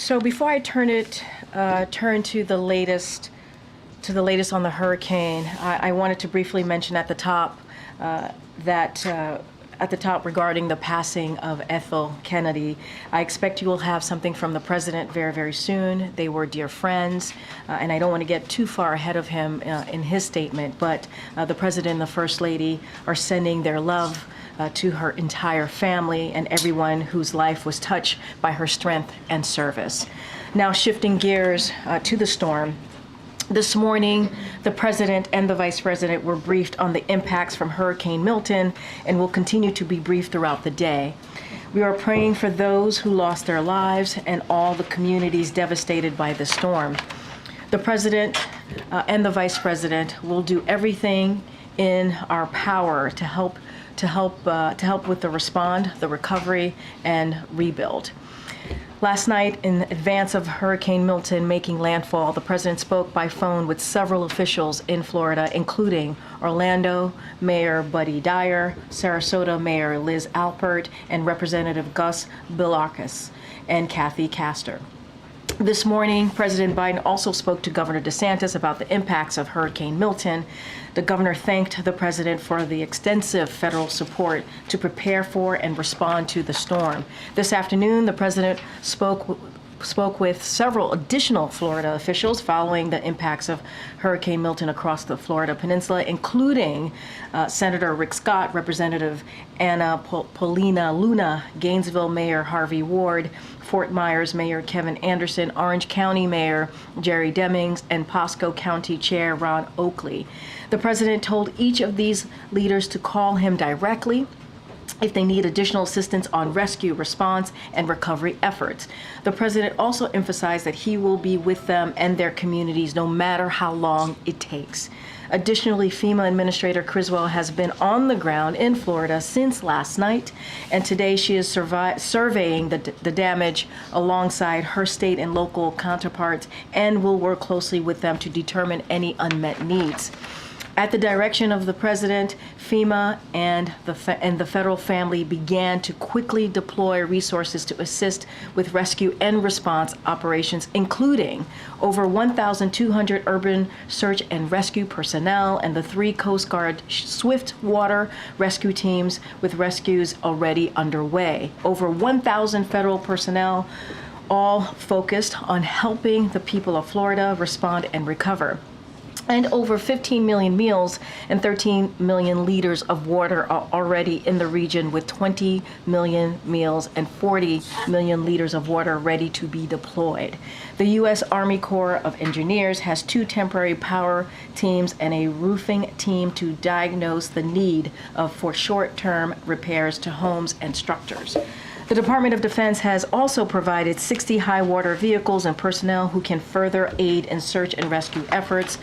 So before I turn to the latest on the hurricane, I wanted to briefly mention at the top regarding the passing of Ethel Kennedy. I expect you will have something from the president very, very soon. They were dear friends, and I don't want to get too far ahead of him in his statement, but the president and the first lady are sending their love to her entire family and everyone whose life was touched by her strength and service. Now shifting gears to the storm. This morning, the president and the vice president were briefed on the impacts from Hurricane Milton and will continue to be briefed throughout the day. We are praying for those who lost their lives and all the communities devastated by the storm. The president and the vice president will do everything in our power to help with the recovery, and rebuild. Last night, in advance of Hurricane Milton making landfall, the president spoke by phone with several officials in Florida, including Orlando Mayor Buddy Dyer, Sarasota Mayor Liz Alpert, and Representative Gus Bilakis and Kathy Castor. This morning, President Biden also spoke to Governor DeSantis about the impacts of Hurricane Milton. The governor thanked the president for the extensive federal support to prepare for and respond to the storm. This afternoon, the president spoke with several additional Florida officials following the impacts of Hurricane Milton across the Florida Peninsula, including Senator Rick Scott, Representative Anna Paulina Luna, Gainesville Mayor Harvey Ward, Fort Myers Mayor Kevin Anderson, Orange County Mayor Jerry Demings, and Pasco County Chair Ron Oakley. The president told each of these leaders to call him directly if they need additional assistance on rescue, response, and recovery efforts. The president also emphasized that he will be with them and their communities no matter how long it takes. Additionally, FEMA Administrator Criswell has been on the ground in Florida since last night, and today she is surveying the damage alongside her state and local counterparts and will work closely with them to determine any unmet needs. At the direction of the president, FEMA and the federal family began to quickly deploy resources to assist with rescue and response operations, including over 1,200 urban search and rescue personnel and the 3 Coast Guard swift water rescue teams with rescues already underway. Over 1,000 federal personnel, all focused on helping the people of Florida respond and recover. And over 15 million meals and 13 million liters of water are already in the region, with 20 million meals and 40 million liters of water ready to be deployed. The U.S. Army Corps of Engineers has 2 temporary power teams and a roofing team to diagnose the need for short-term repairs to homes and structures. The Department of Defense has also provided 60 high-water vehicles and personnel who can further aid in search and rescue efforts.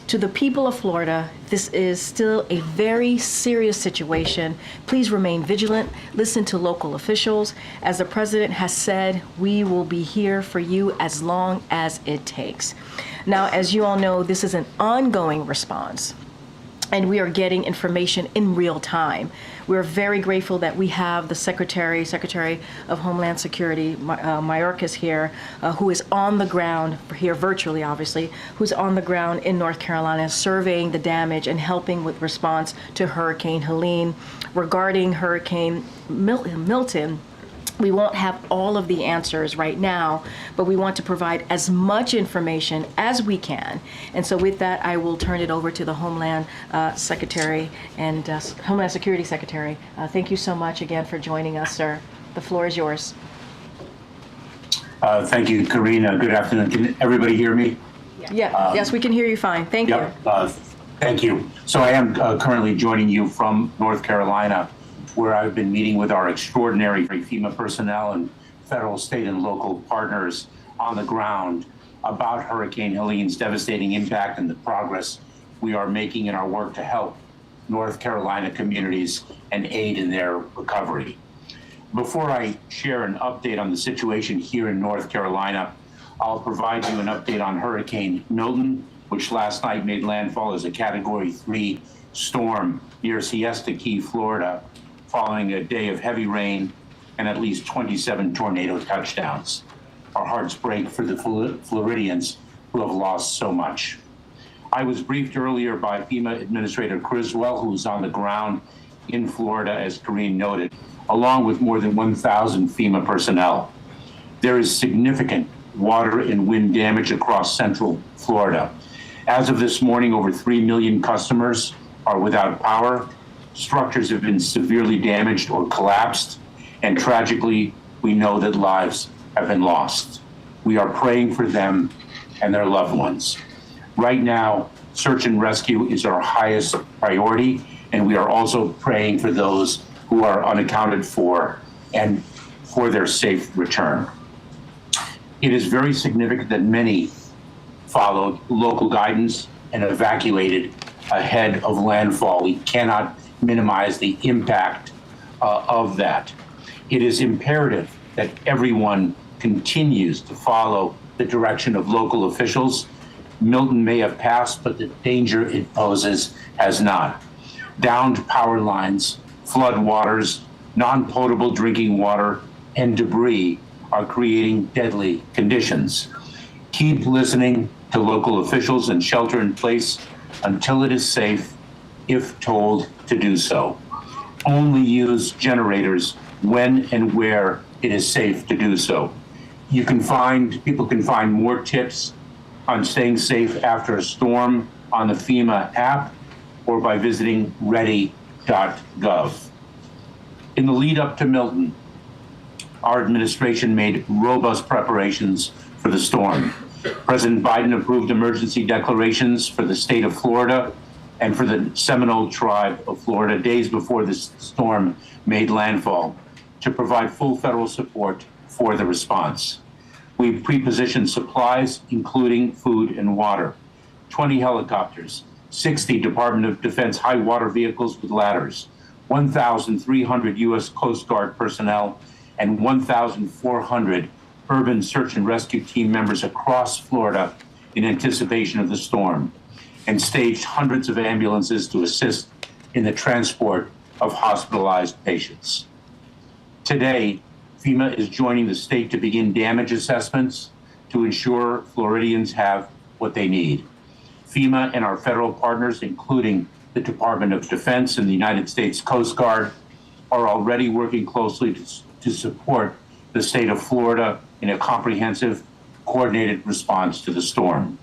To the people of Florida, this is still a very serious situation. Please remain vigilant. Listen to local officials. As the president has said, we will be here for you as long as it takes. Now, as you all know, this is an ongoing response, and we are getting information in real time. We're very grateful that we have the Secretary of Homeland Security, Mayorkas here, who is on the ground, here virtually obviously, who's on the ground in North Carolina surveying the damage and helping with response to Hurricane Helene. Regarding Hurricane Milton, we won't have all of the answers right now, but we want to provide as much information as we can. And so with that, I will turn it over to the Homeland Secretary and Homeland Security Secretary. Thank you so much again for joining us, sir. The floor is yours. Thank you, Karine. Good afternoon. Can everybody hear me? Yeah. Yes, we can hear you fine. Thank you. Thank you. So I am currently joining you from North Carolina, where I've been meeting with our extraordinary FEMA personnel and federal, state, and local partners on the ground about Hurricane Helene's devastating impact and the progress we are making in our work to help North Carolina communities and aid in their recovery. Before I share an update on the situation here in North Carolina, I'll provide you an update on Hurricane Milton, which last night made landfall as a Category 3 storm near Siesta Key, Florida, following a day of heavy rain and at least 27 tornado touchdowns. Our hearts break for the Floridians who have lost so much. I was briefed earlier by FEMA Administrator Criswell, who is on the ground in Florida, as Karine noted, along with more than 1,000 FEMA personnel. There is significant water and wind damage across central Florida. As of this morning, over 3 million customers are without power. Structures have been severely damaged or collapsed, and tragically, we know that lives have been lost. We are praying for them and their loved ones. Right now, search and rescue is our highest priority, and we are also praying for those who are unaccounted for and for their safe return. It is very significant that many followed local guidance and evacuated ahead of landfall. We cannot minimize the impact of that. It is imperative that everyone continues to follow the direction of local officials. Milton may have passed, but the danger it poses has not. Downed power lines, flood waters, non-potable drinking water, and debris are creating deadly conditions. Keep listening to local officials and shelter in place until it is safe, if told to do so. Only use generators when and where it is safe to do so. People can find more tips on staying safe after a storm on the FEMA app or by visiting ready.gov. In the lead up to Milton, our administration made robust preparations for the storm. President Biden approved emergency declarations for the state of Florida and for the Seminole tribe of Florida days before the storm made landfall to provide full federal support for the response. We pre-positioned supplies, including food and water, 20 helicopters, 60 Department of Defense high water vehicles with ladders, 1,300 U.S. Coast Guard personnel, and 1,400 urban search and rescue team members across Florida in anticipation of the storm, and staged hundreds of ambulances to assist in the transport of hospitalized patients. Today, FEMA is joining the state to begin damage assessments to ensure Floridians have what they need. FEMA and our federal partners, including the Department of Defense and the United States Coast Guard, are already working closely to support the state of Florida in a comprehensive, coordinated response to the storm.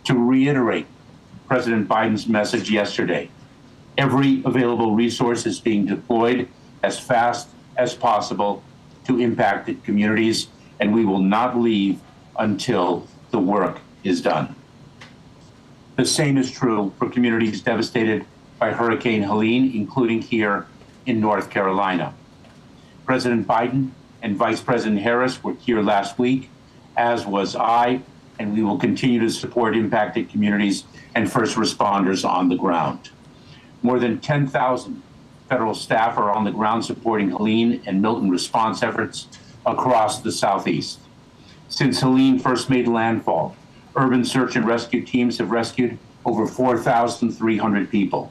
To reiterate President Biden's message yesterday, every available resource is being deployed as fast as possible to impacted communities, and we will not leave until the work is done. The same is true for communities devastated by Hurricane Helene, including here in North Carolina. President Biden and Vice President Harris were here last week, as was I, and we will continue to support impacted communities and first responders on the ground. More than 10,000 federal staff are on the ground supporting Helene and Milton response efforts across the Southeast. Since Helene first made landfall, urban search and rescue teams have rescued over 4,300 people.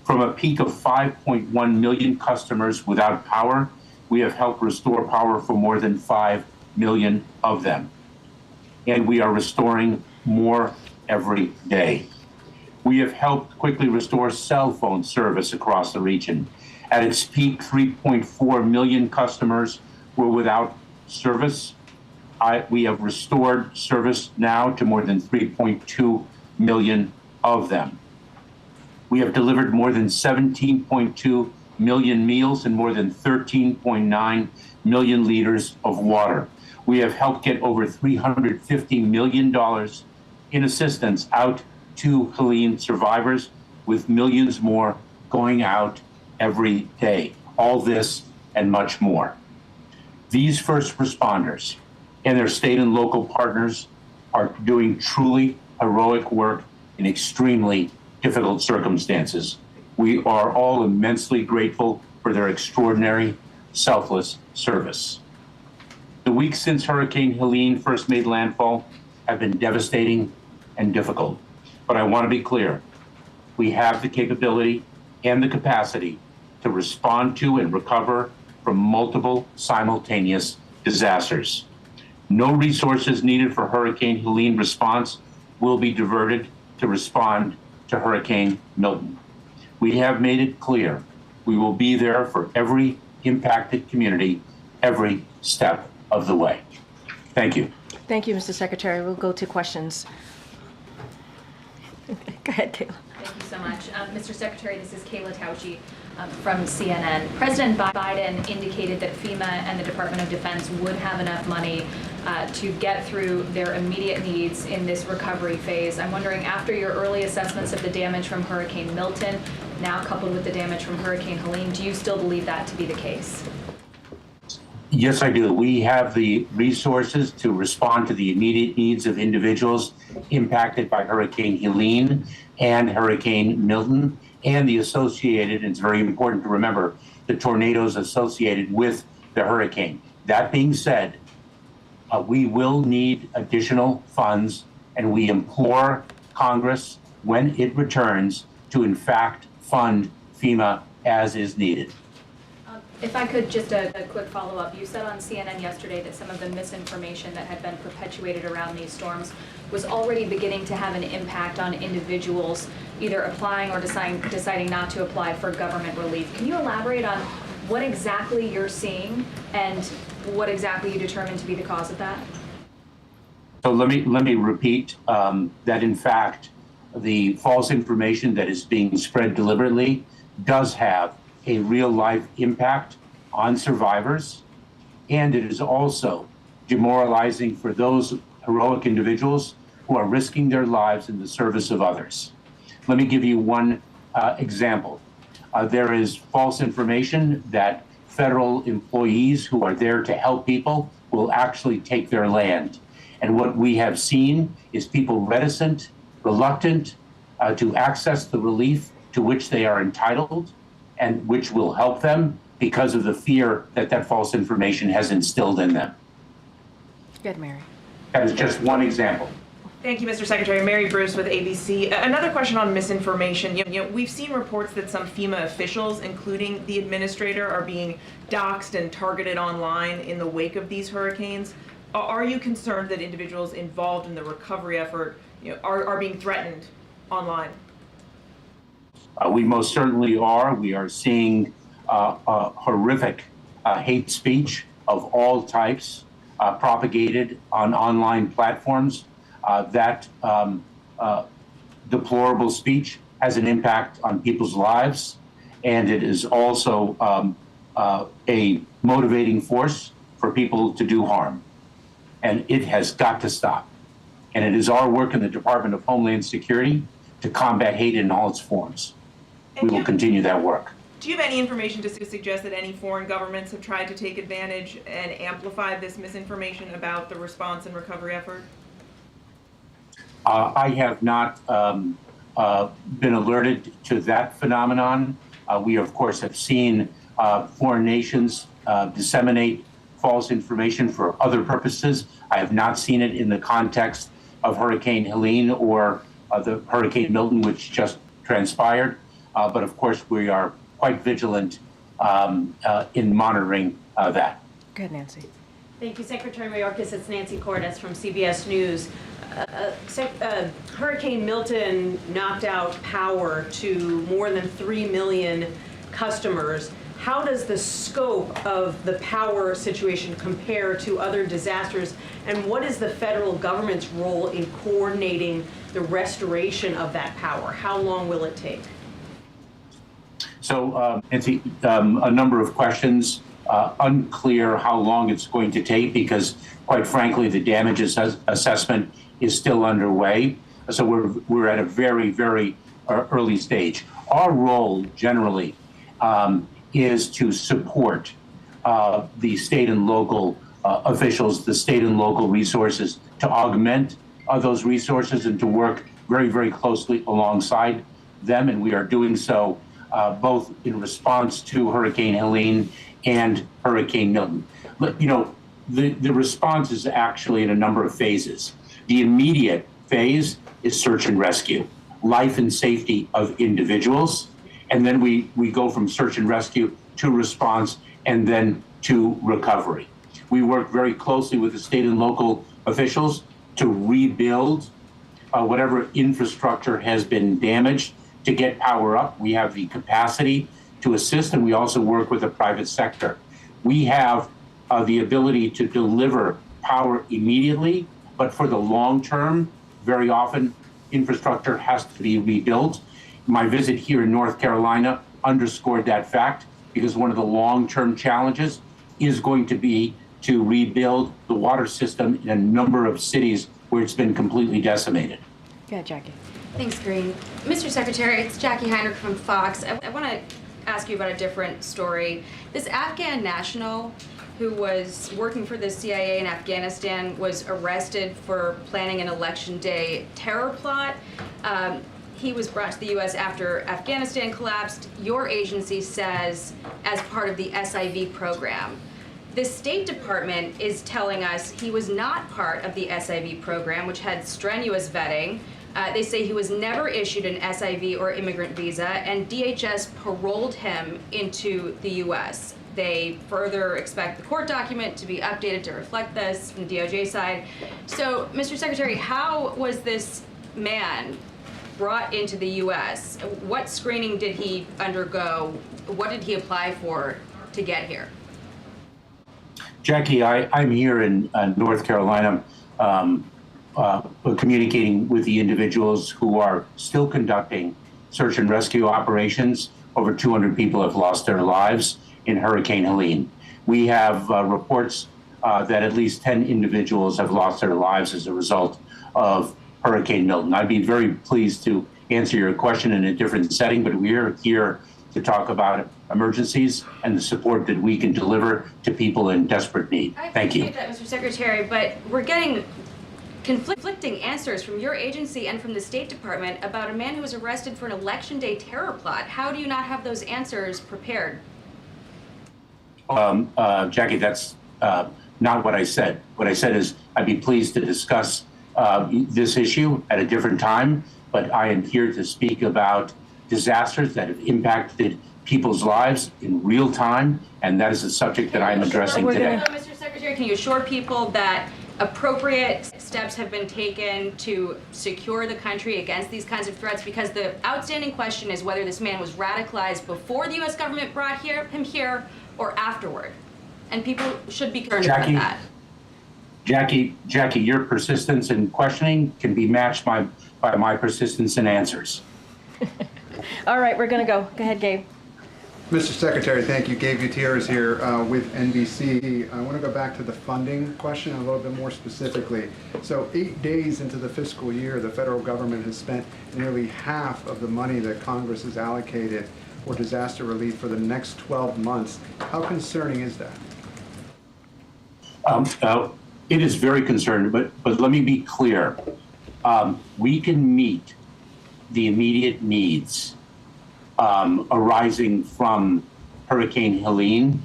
From a peak of 5.1 million customers without power, we have helped restore power for more than 5 million of them. And we are restoring more every day. We have helped quickly restore cell phone service across the region. At its peak, 3.4 million customers were without service. We have restored service now to more than 3.2 million of them. We have delivered more than 17.2 million meals and more than 13.9 million liters of water. We have helped get over $350 million in assistance out to Helene survivors, with millions more going out every day. All this and much more. These first responders and their state and local partners are doing truly heroic work in extremely difficult circumstances. We are all immensely grateful for their extraordinary, selfless service. The weeks since Hurricane Helene first made landfall have been devastating and difficult. But I want to be clear, we have the capability and the capacity to respond to and recover from multiple simultaneous disasters. No resources needed for Hurricane Helene response will be diverted to respond to Hurricane Milton. We have made it clear we will be there for every impacted community every step of the way. Thank you. Thank you, Mr. Secretary. We'll go to questions. Go ahead, Kayla. Thank you so much. Mr. Secretary, this is Kayla Tausche from CNN. President Biden indicated that FEMA and the Department of Defense would have enough money to get through their immediate needs in this recovery phase. I'm wondering, after your early assessments of the damage from Hurricane Milton, now coupled with the damage from Hurricane Helene, do you still believe that to be the case? Yes, I do. We have the resources to respond to the immediate needs of individuals impacted by Hurricane Helene and Hurricane Milton and the associated, and it's very important to remember, the tornadoes associated with the hurricane. That being said, we will need additional funds, and we implore Congress, when it returns, to in fact fund FEMA as is needed. If I could, just a quick follow-up. You said on CNN yesterday that some of the misinformation that had been perpetuated around these storms was already beginning to have an impact on individuals either applying or deciding not to apply for government relief. Can you elaborate on what exactly you're seeing and what exactly you determined to be the cause of that? So let me repeat that in fact the false information that is being spread deliberately does have a real life impact on survivors, and it is also demoralizing for those heroic individuals who are risking their lives in the service of others. Let me give you one example. There is false information that federal employees who are there to help people will actually take their land. And what we have seen is people reticent, reluctant to access the relief to which they are entitled and which will help them because of the fear that that false information has instilled in them. Good, Mary. That is just one example. Thank you, Mr. Secretary. Mary Bruce with ABC. Another question on misinformation. We've seen reports that some FEMA officials, including the administrator, are being doxxed and targeted online in the wake of these hurricanes. Are you concerned that individuals involved in the recovery effort are being threatened online? We most certainly are. We are seeing horrific hate speech of all types propagated on online platforms. That deplorable speech has an impact on people's lives, and it is also a motivating force for people to do harm. And it has got to stop. And it is our work in the Department of Homeland Security to combat hate in all its forms. We will continue that work. Do you have any information to suggest that any foreign governments have tried to take advantage and amplify this misinformation about the response and recovery effort? I have not been alerted to that phenomenon. We, of course, have seen foreign nations disseminate false information for other purposes. I have not seen it in the context of Hurricane Helene or the Hurricane Milton, which just transpired. But of course, we are quite vigilant in monitoring that. Go ahead, Nancy. Thank you, Secretary Mayorkas. It's Nancy Cordes from CBS News. Hurricane Milton knocked out power to more than 3 million customers. How does the scope of the power situation compare to other disasters? And what is the federal government's role in coordinating the restoration of that power? How long will it take? So, Nancy, a number of questions. Unclear how long it's going to take because, quite frankly, the damage assessment is still underway. So we're at a very, very early stage. Our role generally is to support the state and local officials, the state and local resources, to augment those resources and to work very, very closely alongside them. And we are doing so both in response to Hurricane Helene and Hurricane Milton. But, the response is actually in a number of phases. The immediate phase is search and rescue, life and safety of individuals. And then we go from search and rescue to response and then to recovery. We work very closely with the state and local officials to rebuild whatever infrastructure has been damaged to get power up. We have the capacity to assist, and we also work with the private sector. We have the ability to deliver power immediately, but for the long term, very often infrastructure has to be rebuilt. My visit here in North Carolina underscored that fact, because one of the long-term challenges is going to be to rebuild the water system in a number of cities where it's been completely decimated. Yeah, Jackie. Thanks, Karine. Mr. Secretary, it's Jackie Heinrich from Fox. I want to ask you about a different story. This Afghan national who was working for the CIA in Afghanistan was arrested for planning an election day terror plot. He was brought to the U.S. after Afghanistan collapsed. Your agency says as part of the SIV program. The State Department is telling us he was not part of the SIV program, which had strenuous vetting. They say he was never issued an SIV or immigrant visa, and DHS paroled him into the U.S. They further expect the court document to be updated to reflect this from the DOJ side. So, Mr. Secretary, how was this man brought into the U.S.? What screening did he undergo? What did he apply for to get here? Jackie, I'm here in North Carolina communicating with the individuals who are still conducting search and rescue operations. Over 200 people have lost their lives in Hurricane Helene. We have reports that at least 10 individuals have lost their lives as a result of Hurricane Milton. I'd be very pleased to answer your question in a different setting, but we're here to talk about emergencies and the support that we can deliver to people in desperate need. Thank you. I appreciate that, Mr. Secretary, but we're getting conflicting answers from your agency and from the State Department about a man who was arrested for an election day terror plot. How do you not have those answers prepared? Jackie, that's not what I said. What I said is I'd be pleased to discuss this issue at a different time, but I am here to speak about disasters that have impacted people's lives in real time, and that is the subject that I am addressing today. Mr. Secretary, can you assure people that appropriate steps have been taken to secure the country against these kinds of threats? Because the outstanding question is whether this man was radicalized before the U.S. government brought him here or afterward. And people should be concerned about that. Jackie, your persistence in questioning can be matched by my persistence in answers. All right, we're going to go. Go ahead, Gabe. Mr. Secretary, thank you. Gabe Gutierrez here with NBC. I want to go back to the funding question a little bit more specifically. So 8 days into the fiscal year, the federal government has spent nearly half of the money that Congress has allocated for disaster relief for the next 12 months. How concerning is that? It is very concerning, but let me be clear. We can meet the immediate needs arising from Hurricane Helene,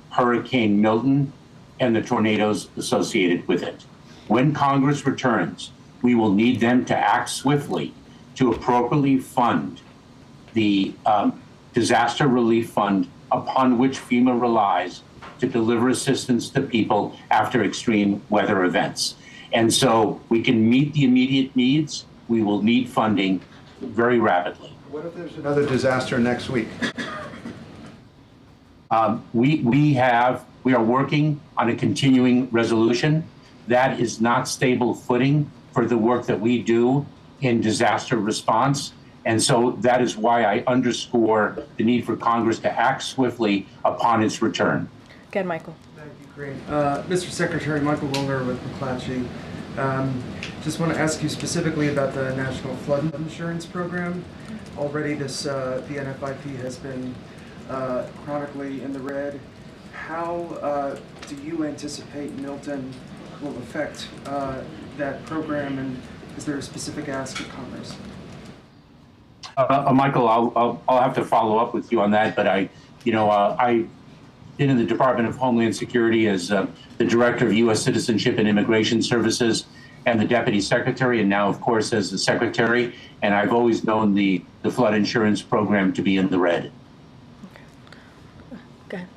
Hurricane Milton, and the tornadoes associated with it. When Congress returns, we will need them to act swiftly to appropriately fund the disaster relief fund upon which FEMA relies to deliver assistance to people after extreme weather events. And so we can meet the immediate needs. We will need funding very rapidly. What if there's another disaster next week? We are working on a continuing resolution. That is not stable footing for the work that we do in disaster response. And so that is why I underscore the need for Congress to act swiftly upon its return. Go ahead, Michael. Thank you, Karine. Mr. Secretary, Michael Wilner with McClatchy. Just want to ask you specifically about the National Flood Insurance Program. Already the NFIP has been chronically in the red. How do you anticipate Milton will affect that program, and is there a specific ask of Congress? Michael, I'll have to follow up with you on that, but I've been in the Department of Homeland Security as the Director of U.S. Citizenship and Immigration Services and the Deputy Secretary, and now, of course, as the Secretary, and I've always known the flood insurance program to be in the red. Go ahead.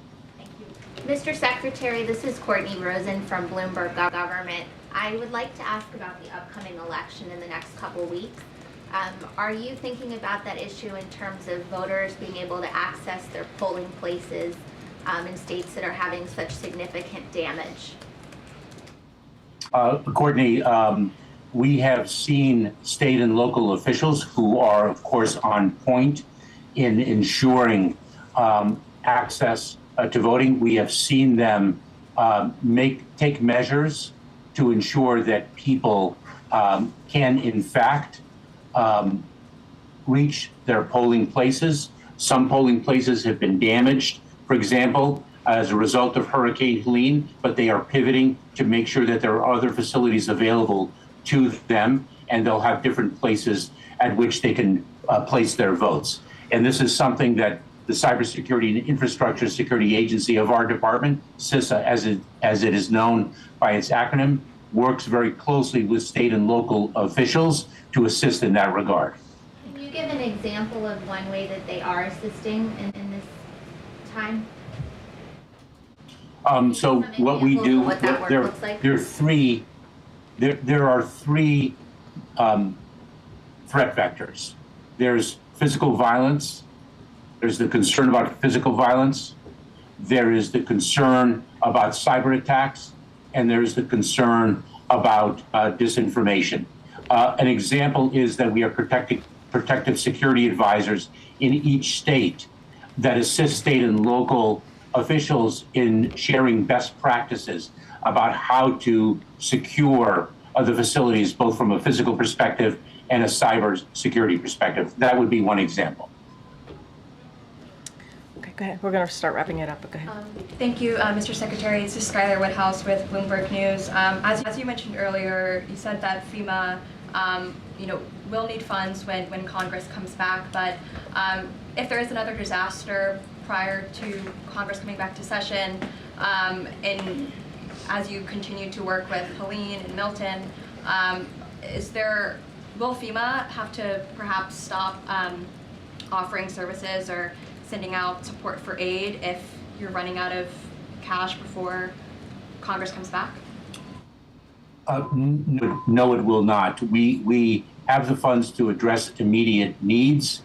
Mr. Secretary, this is Courtney Rosen from Bloomberg Government. I would like to ask about the upcoming election in the next couple weeks. Are you thinking about that issue in terms of voters being able to access their polling places in states that are having such significant damage? Courtney, we have seen state and local officials who are, of course, on point in ensuring access to voting. We have seen them take measures to ensure that people can, in fact, reach their polling places. Some polling places have been damaged, for example, as a result of Hurricane Helene, but they are pivoting to make sure that there are other facilities available to them, and they'll have different places at which they can place their votes. And this is something that the Cybersecurity and Infrastructure Security Agency of our department, CISA, as it is known by its acronym, works very closely with state and local officials to assist in that regard. Can you give an example of one way that they are assisting in this time? So Some what we examples do, of what that work looks like? there are three threat vectors. There's physical violence. There's the concern about physical violence. There is the concern about cyber attacks, and there's the concern about disinformation. An example is that we are protective security advisors in each state that assist state and local officials in sharing best practices about how to secure the facilities, both from a physical perspective and a cyber security perspective. That would be one example. Okay, go ahead. We're going to start wrapping it up, but go ahead. Thank you, Mr. Secretary. This is Skylar Woodhouse with Bloomberg News. As you mentioned earlier, you said that FEMA, will need funds when Congress comes back. But if there is another disaster prior to Congress coming back to session, and as you continue to work with Helene and Milton, will FEMA have to perhaps stop offering services or sending out support for aid if you're running out of cash before Congress comes back? No, it will not. We have the funds to address immediate needs.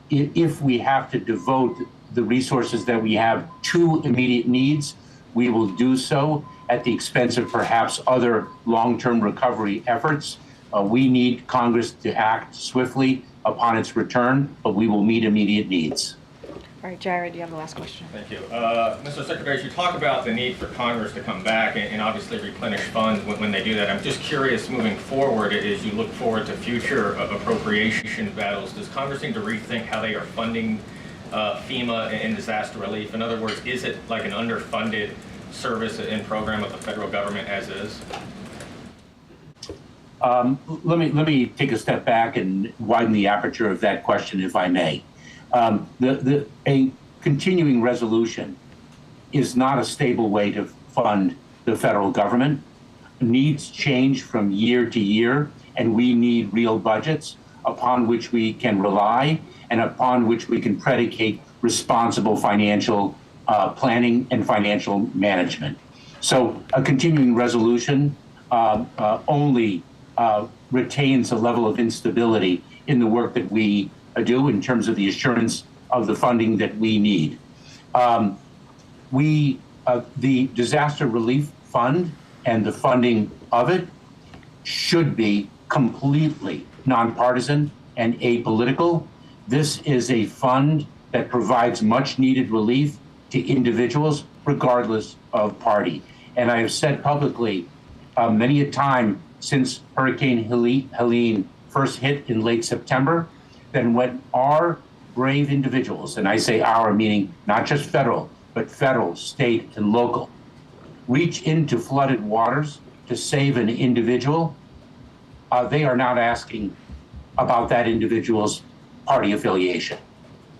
If we have to devote the resources that we have to immediate needs, we will do so at the expense of perhaps other long-term recovery efforts. We need Congress to act swiftly upon its return, but we will meet immediate needs. All right, Jared, you have the last question. Thank you. Mr. Secretary, as you talk about the need for Congress to come back and obviously replenish funds when they do that, I'm just curious moving forward, as you look forward to future appropriation battles, does Congress need to rethink how they are funding FEMA and disaster relief? In other words, is it like an underfunded service and program of the federal government as is? Let me take a step back and widen the aperture of that question, if I may. A continuing resolution is not a stable way to fund the federal government. Needs change from year to year, and we need real budgets upon which we can rely and upon which we can predicate responsible financial planning and financial management. So a continuing resolution only retains a level of instability in the work that we do in terms of the assurance of the funding that we need. The Disaster Relief Fund and the funding of it should be completely nonpartisan and apolitical. This is a fund that provides much needed relief to individuals regardless of party. And I have said publicly many a time since Hurricane Helene first hit in late September, then when our brave individuals, and I say our meaning not just federal, but federal, state, and local, reach into flooded waters to save an individual, they are not asking about that individual's party affiliation.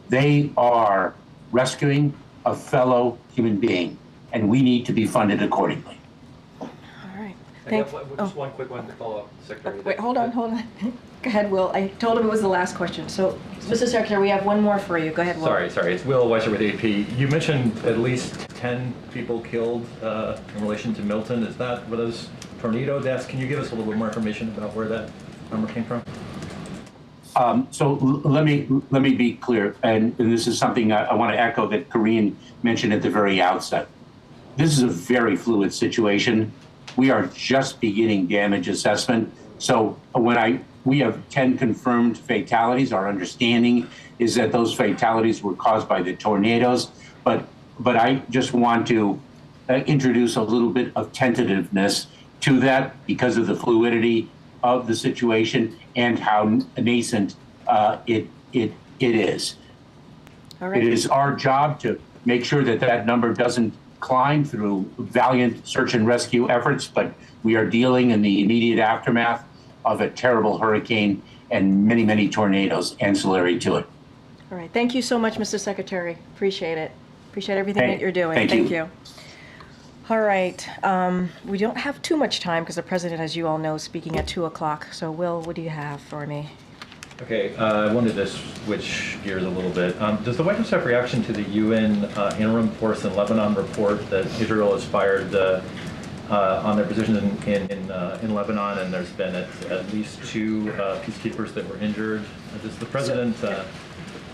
They are rescuing a fellow human being, and we need to be funded accordingly. All right. Thank- Just one quick one to follow up, Secretary. Wait, hold on. Go ahead, Will. I told him it was the last question. So, Mr. Secretary, we have one more for you. Go ahead, Will. Sorry. It's Will Weiser with AP. You mentioned at least 10 people killed in relation to Milton. Is that were those tornado deaths? Can you give us a little bit more information about where that number came from? Let me be clear, and this is something I want to echo that Karine mentioned at the very outset. This is a very fluid situation. We are just beginning damage assessment. So we have 10 confirmed fatalities. Our understanding is that those fatalities were caused by the tornadoes, but I just want to introduce a little bit of tentativeness to that because of the fluidity of the situation and how nascent it is. All right. It is our job to make sure that that number doesn't climb through valiant search and rescue efforts, but we are dealing in the immediate aftermath of a terrible hurricane and many, many tornadoes ancillary to it. All right. Thank you so much, Mr. Secretary. Appreciate it. Appreciate everything that you're doing. Thank you. All right. We don't have too much time because the president, as you all know, is speaking at 2 o'clock. So, Will, what do you have for me? Okay, I wanted to switch gears a little bit. Does the White House have reaction to the UN interim force in Lebanon report that Israel has fired on their position in Lebanon, and there's been at least 2 peacekeepers that were injured? Does the president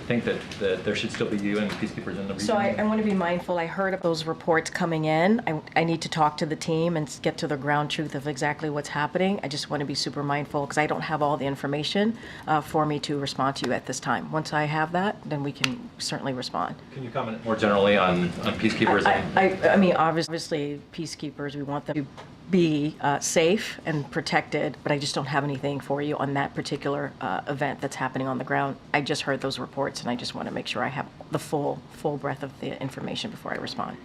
think that there should still be UN peacekeepers in the region? So I want to be mindful. I heard of those reports coming in. I need to talk to the team and get to the ground truth of exactly what's happening. I just want to be super mindful because I don't have all the information for me to respond to you at this time. Once I have that, then we can certainly respond. Can you comment more generally on peacekeepers? I mean, obviously, peacekeepers, we want them to be safe and protected, but I just don't have anything for you on that particular event that's happening on the ground. I just heard those reports, and I just want to make sure I have the full breadth of the information before I respond.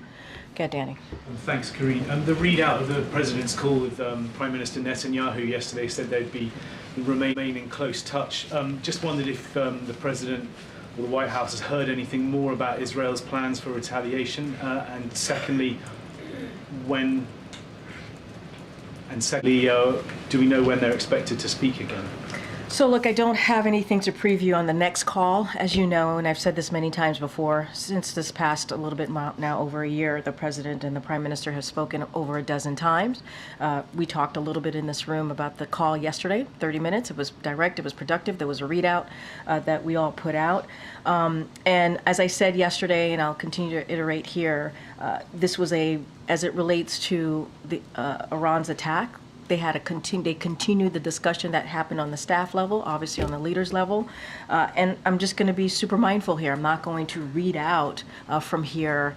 Okay, Danny. Thanks, Karine. The readout of the president's call with Prime Minister Netanyahu yesterday said they'd be remain in close touch. Just wondered if the president or the White House has heard anything more about Israel's plans for retaliation, and secondly, do we know when they're expected to speak again? So look, I don't have anything to preview on the next call. As you know, and I've said this many times before, since this past a little bit now over a year, the president and the prime minister have spoken over a dozen times. We talked a little bit in this room about the call yesterday, 30 minutes. It was direct, it was productive. There was a readout that we all put out. And as I said yesterday, and I'll continue to iterate here, this was as it relates to the Iran's attack, they continued the discussion that happened on the staff level, obviously on the leaders level, and I'm just going to be super mindful here. I'm not going to read out from here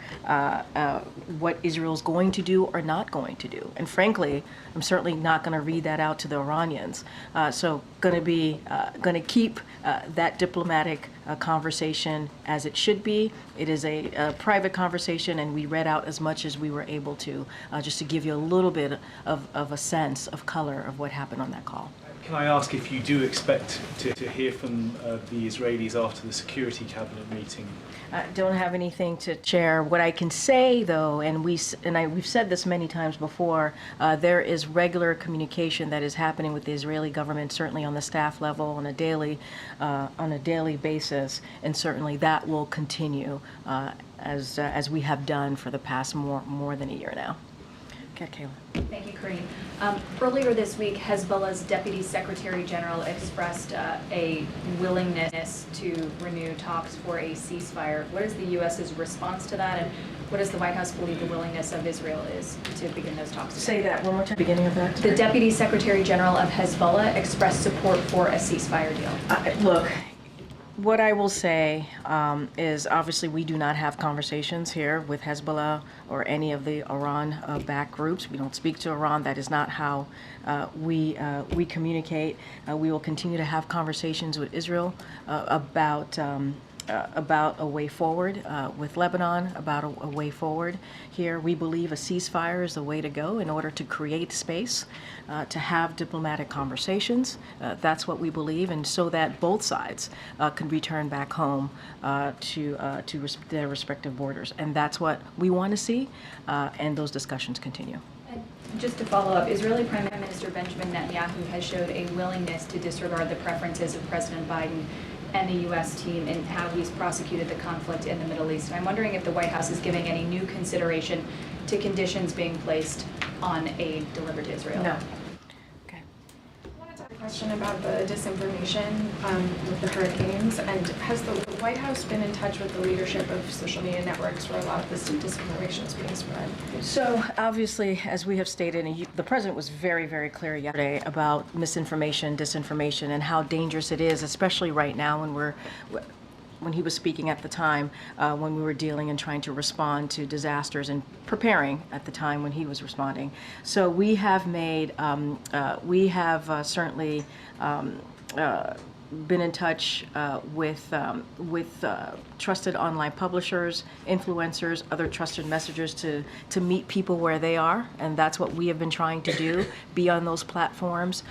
what Israel's going to do or not going to do, and frankly, I'm certainly not going to read that out to the Iranians. So going to keep that diplomatic conversation as it should be. It is a private conversation, and we read out as much as we were able to, just to give you a little bit of a sense of color of what happened on that call. Can I ask if you do expect to hear from the Israelis after the Security Cabinet meeting? I don't have anything to share. What I can say, though, and we've said this many times before, there is regular communication that is happening with the Israeli government, certainly on the staff level, on a daily basis, and certainly that will continue as we have done for the past more than a year now. Okay, Kayla. Thank you, Karine. Earlier this week, Hezbollah's Deputy Secretary General expressed a willingness to renew talks for a ceasefire. What is the U.S.'s response to that, and what does the White House believe the willingness of Israel is to begin those talks? Say that one more time. Beginning of that. The Deputy Secretary General of Hezbollah expressed support for a ceasefire deal. Look, what I will say is obviously we do not have conversations here with Hezbollah or any of the Iran-backed groups. We don't speak to Iran. That is not how we communicate. We will continue to have conversations with Israel about a way forward with Lebanon, about a way forward here. We believe a ceasefire is the way to go in order to create space to have diplomatic conversations. That's what we believe, and so that both sides can return back home to their respective borders. And that's what we want to see, and those discussions continue. Just to follow up, Israeli Prime Minister Benjamin Netanyahu has showed a willingness to disregard the preferences of President Biden and the U.S. team in how he's prosecuted the conflict in the Middle East. And I'm wondering if the White House is giving any new consideration to conditions being placed on aid delivered to Israel. No. I wanted to ask a question about the disinformation with the hurricanes, and has the White House been in touch with the leadership of social media networks where a lot of this disinformation is being spread? So obviously, as we have stated, and the president was very, very clear yesterday about misinformation, disinformation, and how dangerous it is, especially right now when he was speaking at the time, when we were dealing and trying to respond to disasters and preparing at the time when he was responding. So we have made, certainly been in touch with trusted online publishers, influencers, other trusted messengers to meet people where they are, and that's what we have been trying to do, be on those platforms,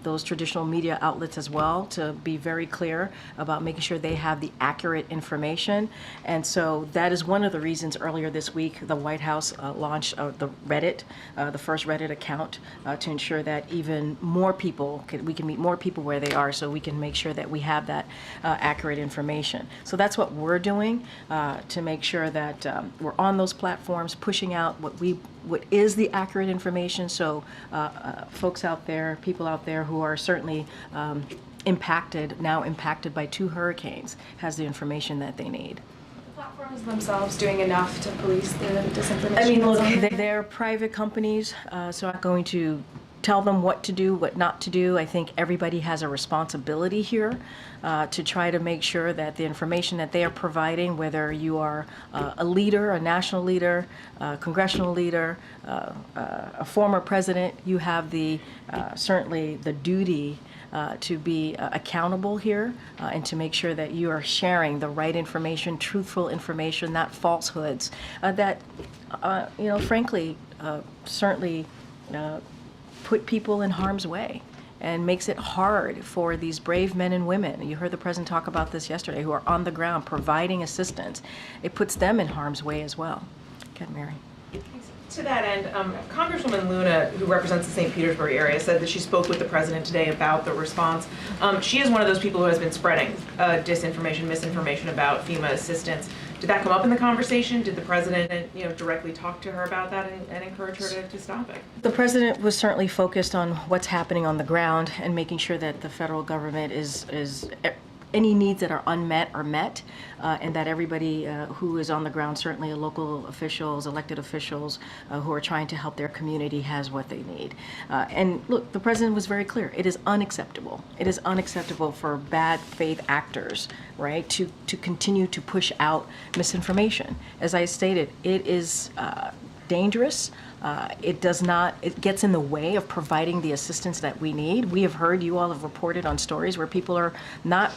those traditional media outlets as well, to be very clear about making sure they have the accurate information. And so that is one of the reasons earlier this week the White House launched the Reddit, the first Reddit account, to ensure that even more people, we can meet more people where they are, so we can make sure that we have that accurate information. So that's what we're doing to make sure that we're on those platforms, pushing out what is the accurate information. So folks out there, people out there who are certainly impacted by 2 hurricanes, has the information that they need. Platforms themselves doing enough to police the disinformation? I mean, look, they're private companies, so I'm not going to tell them what to do, what not to do. I think everybody has a responsibility here to try to make sure that the information that they are providing, whether you are a leader, a national leader, a congressional leader, a former president, you have certainly the duty to be accountable here and to make sure that you are sharing the right information, truthful information, not falsehoods that, frankly, certainly put people in harm's way and makes it hard for these brave men and women. You heard the president talk about this yesterday, who are on the ground providing assistance. It puts them in harm's way as well. Go ahead, Mary. To that end, Congresswoman Luna, who represents the St. Petersburg area, said that she spoke with the president today about the response. She is one of those people who has been spreading disinformation, misinformation about FEMA assistance. Did that come up in the conversation? Did the president, directly talk to her about that and encourage her to stop it? The president was certainly focused on what's happening on the ground and making sure that the federal government is any needs that are unmet are met, and that everybody who is on the ground, certainly local officials, elected officials who are trying to help their community, has what they need. And look, the president was very clear. It is unacceptable. It is unacceptable for bad faith actors, right, to continue to push out misinformation. As I stated, it is dangerous. It gets in the way of providing the assistance that we need. We have heard, you all have reported on stories where people are not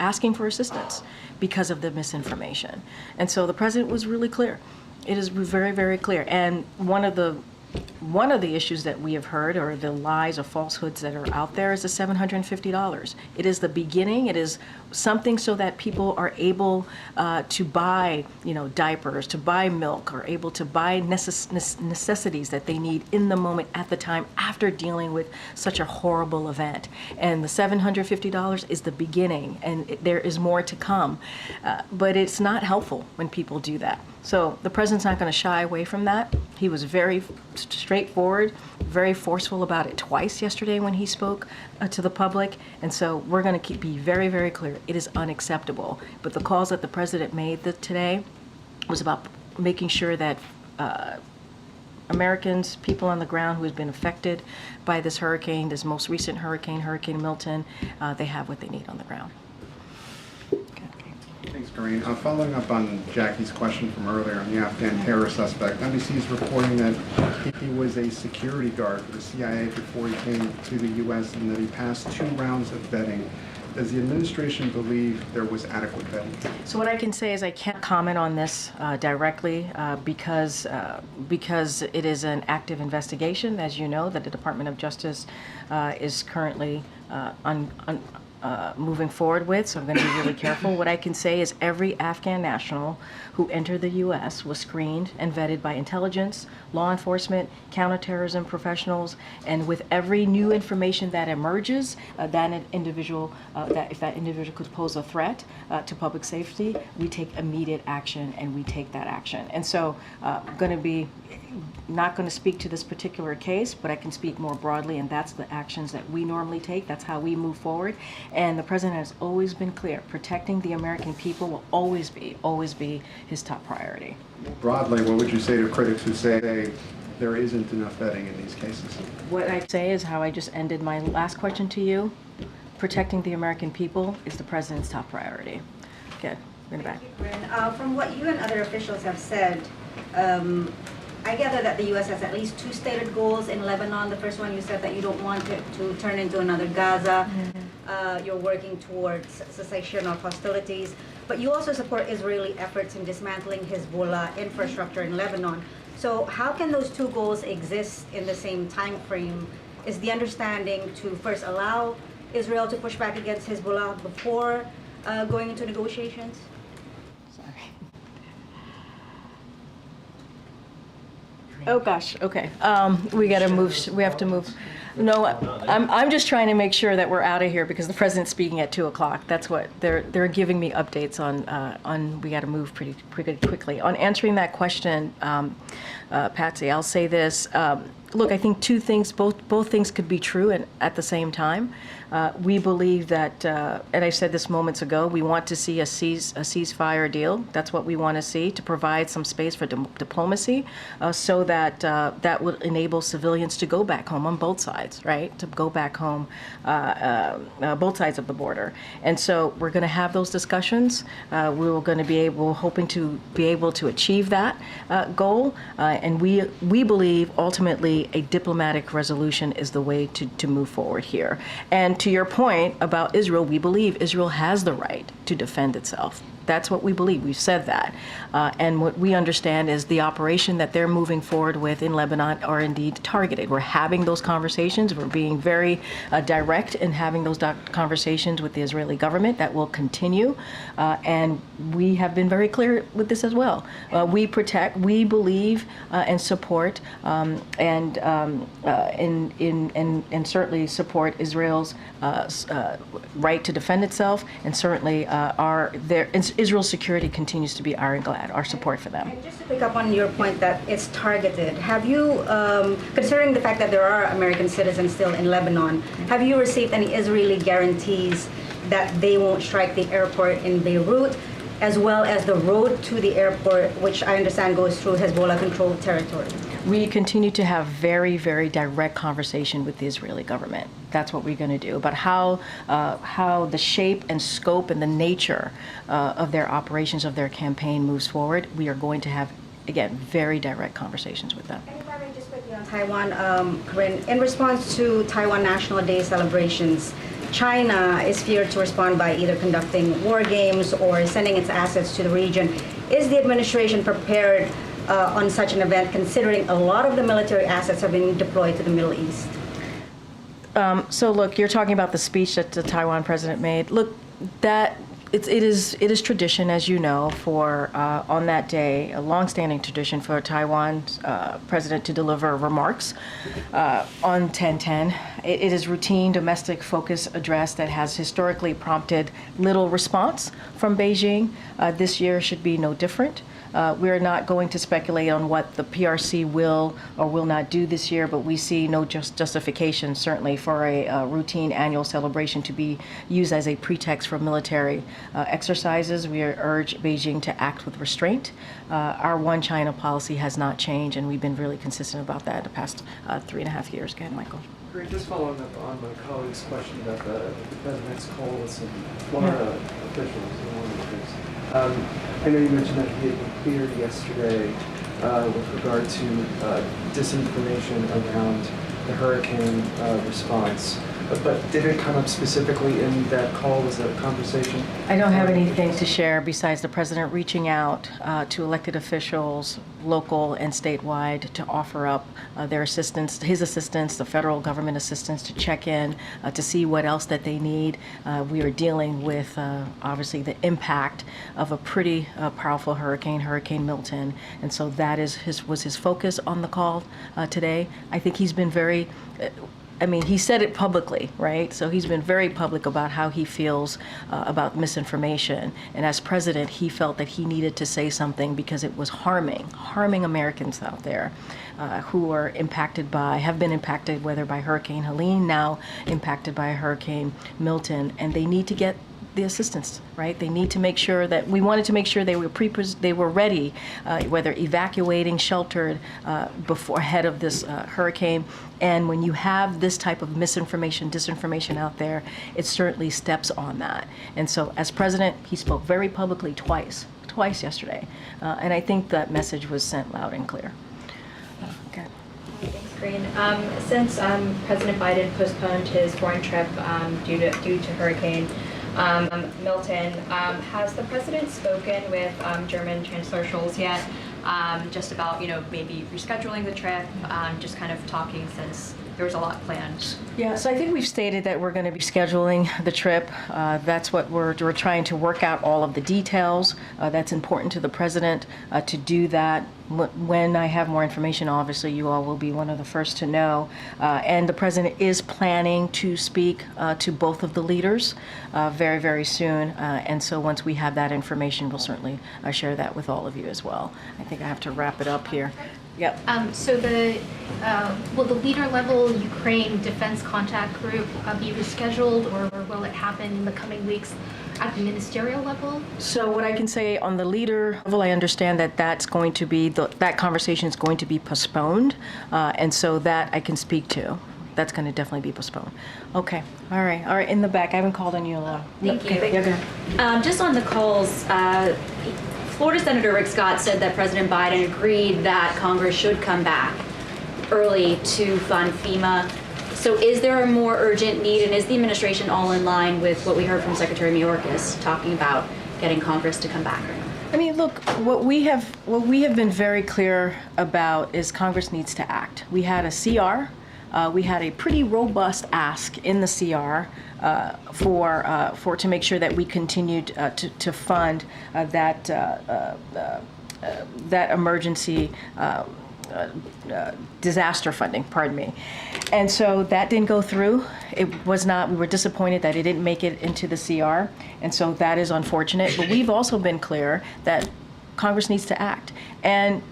asking for assistance because of the misinformation. And so the president was really clear. It is very, very clear. And one of the issues that we have heard, or the lies or falsehoods that are out there, is the $750. It is the beginning. It is something so that people are able to buy, diapers, to buy milk, or able to buy necessities that they need in the moment, at the time, after dealing with such a horrible event. And the $750 is the beginning, and there is more to come. But it's not helpful when people do that. So the president's not going to shy away from that. He was very straightforward, very forceful about it twice yesterday when he spoke to the public. And so we're going to be very, very clear. It is unacceptable. But the calls that the president made today was about making sure that Americans, people on the ground who have been affected by this hurricane, this most recent hurricane, Hurricane Milton, they have what they need on the ground. Thanks, Karine. Following up on Jackie's question from earlier on the Afghan terror suspect, NBC is reporting that he was a security guard for the CIA before he came to the U.S. and that he passed 2 rounds of vetting. Does the administration believe there was adequate vetting? So what I can say is I can't comment on this directly because it is an active investigation. As you know, that the Department of Justice is currently moving forward with, so I'm going to be really careful. What I can say is every Afghan national who entered the U.S. was screened and vetted by intelligence, law enforcement, counterterrorism professionals, and with every new information that emerges, that if that individual could pose a threat to public safety, we take immediate action, and we take that action. And so I'm going to be not going to speak to this particular case, but I can speak more broadly, and that's the actions that we normally take. That's how we move forward. And the president has always been clear, protecting the American people will always be his top priority. Broadly, what would you say to critics who say there isn't enough vetting in these cases? What I say is how I just ended my last question to you. Protecting the American people is the president's top priority. Okay, bring it back. From what you and other officials have said, I gather that the U.S. has at least two stated goals in Lebanon. The first one, you said that you don't want it to turn into another Gaza. You're working towards cessation of hostilities. But you also support Israeli efforts in dismantling Hezbollah infrastructure in Lebanon. So how can those two goals exist in the same time frame? Is the understanding to first allow Israel to push back against Hezbollah before going into negotiations? Oh gosh, okay. We gotta move, we have to move. No, I'm just trying to make sure that we're out of here because the president's speaking at 2 o'clock. That's what they're giving me updates on. We gotta move pretty quickly. On answering that question, Patsy, I'll say this. Look, I think two things, both things could be true and at the same time. We believe that, and I said this moments ago, we want to see a ceasefire deal. That's what we want to see, to provide some space for diplomacy so that that would enable civilians to go back home on both sides, right? To go back home, both sides of the border. And so we're going to have those discussions. We're going to be hoping to be able to achieve that goal. And we believe ultimately a diplomatic resolution is the way to move forward here. And to your point about Israel, we believe Israel has the right to defend itself. That's what we believe. We've said that. And what we understand is the operation that they're moving forward with in Lebanon are indeed targeted. We're having those conversations. We're being very direct in having those conversations with the Israeli government. That will continue. And we have been very clear with this as well. We believe and support and certainly support Israel's right to defend itself, and certainly Israel's security continues to be ironclad, our support for them. And just to pick up on your point that it's targeted, have you, considering the fact that there are American citizens still in Lebanon, have you received any Israeli guarantees that they won't strike the airport in Beirut, as well as the road to the airport, which I understand goes through Hezbollah-controlled territory? We continue to have very, very direct conversation with the Israeli government. That's what we're going to do. About how the shape and scope and the nature of their operations, of their campaign moves forward, we are going to have, again, very direct conversations with them. And if I may just quickly on Taiwan, Karine, in response to Taiwan National Day celebrations, China is feared to respond by either conducting war games or sending its assets to the region. Is the administration prepared on such an event, considering a lot of the military assets have been deployed to the Middle East? So look, you're talking about the speech that the Taiwan president made. Look, that it is tradition, as you know, for on that day, a longstanding tradition for Taiwan's president to deliver remarks on 10/10. It is routine domestic focus address that has historically prompted little response from Beijing. This year should be no different. We're not going to speculate on what the PRC will or will not do this year, but we see no justification, certainly, for a routine annual celebration to be used as a pretext for military exercises. We urge Beijing to act with restraint. Our one China policy has not changed, and we've been really consistent about that the past 3.5 years. Go ahead, Michael. Great. Just following up on my colleague's question about the president's call with some Florida officials and lawmakers. I know you mentioned that he had been cleared yesterday with regard to disinformation around the hurricane response. but did it come up specifically in that call? Was that a conversation? I don't have anything to share besides the president reaching out to elected officials, local and statewide, to offer up their assistance, his assistance, the federal government assistance, to check in, to see what else that they need. We are dealing with, obviously, the impact of a pretty powerful hurricane, Hurricane Milton, and so that was his focus on the call today. I think he's been very he said it publicly, right? So he's been very public about how he feels about misinformation. And as president, he felt that he needed to say something because it was harming Americans out there who are have been impacted, whether by Hurricane Helene, now impacted by Hurricane Milton, and they need to get the assistance, right? They need to make sure that we wanted to make sure they were ready, whether evacuating, sheltered ahead of this hurricane. And when you have this type of misinformation, disinformation out there, it certainly steps on that. And so, as president, he spoke very publicly twice yesterday, and I think that message was sent loud and clear. Okay. Thanks, Karine. Since President Biden postponed his foreign trip due to Hurricane Milton, has the president spoken with German Chancellor Scholz yet, just about maybe rescheduling the trip, just kind of talking since there was a lot planned? Yeah, so I think we've stated that we're going to be scheduling the trip. That's what we're trying to work out all of the details. That's important to the president to do that. When I have more information, obviously you all will be one of the first to know. And the president is planning to speak to both of the leaders very, very soon. And so once we have that information, we'll certainly share that with all of you as well. I think I have to wrap it up here. Yep. So will the leader level Ukraine defense contact group be rescheduled, or will it happen in the coming weeks at the ministerial level? So what I can say on the leader level, I understand that that's going to be that conversation is going to be postponed, and so that I can speak to. That's going to definitely be postponed. Okay. All right. In the back, I haven't called on you a lot. Thank you. Yeah, go ahead. Just on the calls, Florida Senator Rick Scott said that President Biden agreed that Congress should come back early to fund FEMA. So is there a more urgent need, and is the administration all in line with what we heard from Secretary Mayorkas talking about getting Congress to come back? I mean, look, what we have been very clear about is Congress needs to act. We had a CR. We had a pretty robust ask in the CR for to make sure that we continued to fund that emergency disaster funding, pardon me. And so that didn't go through. It was not, we were disappointed that it didn't make it into the CR. And so that is unfortunate. But we've also been clear that Congress needs to act. And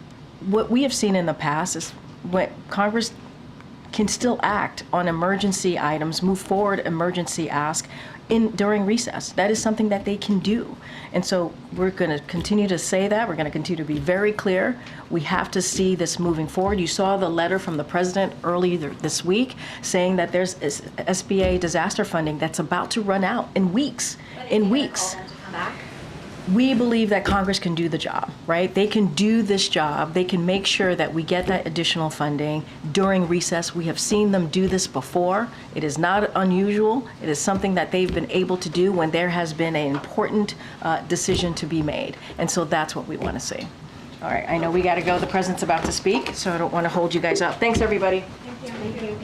what we have seen in the past is when Congress can still act on emergency items, move forward emergency ask during recess. That is something that they can do. And so we're going to continue to say that. We're going to continue to be very clear. We have to see this moving forward. You saw the letter from the president earlier this week saying that there's SBA disaster funding that's about to run out in weeks. We believe that Congress can do the job, right? They can do this job. They can make sure that we get that additional funding during recess. We have seen them do this before. It is not unusual. It is something that they've been able to do when there has been an important decision to be made. And so that's what we want to see. All right, I know we got to go. The president's about to speak, so I don't want to hold you guys up. Thanks, everybody. Thank you.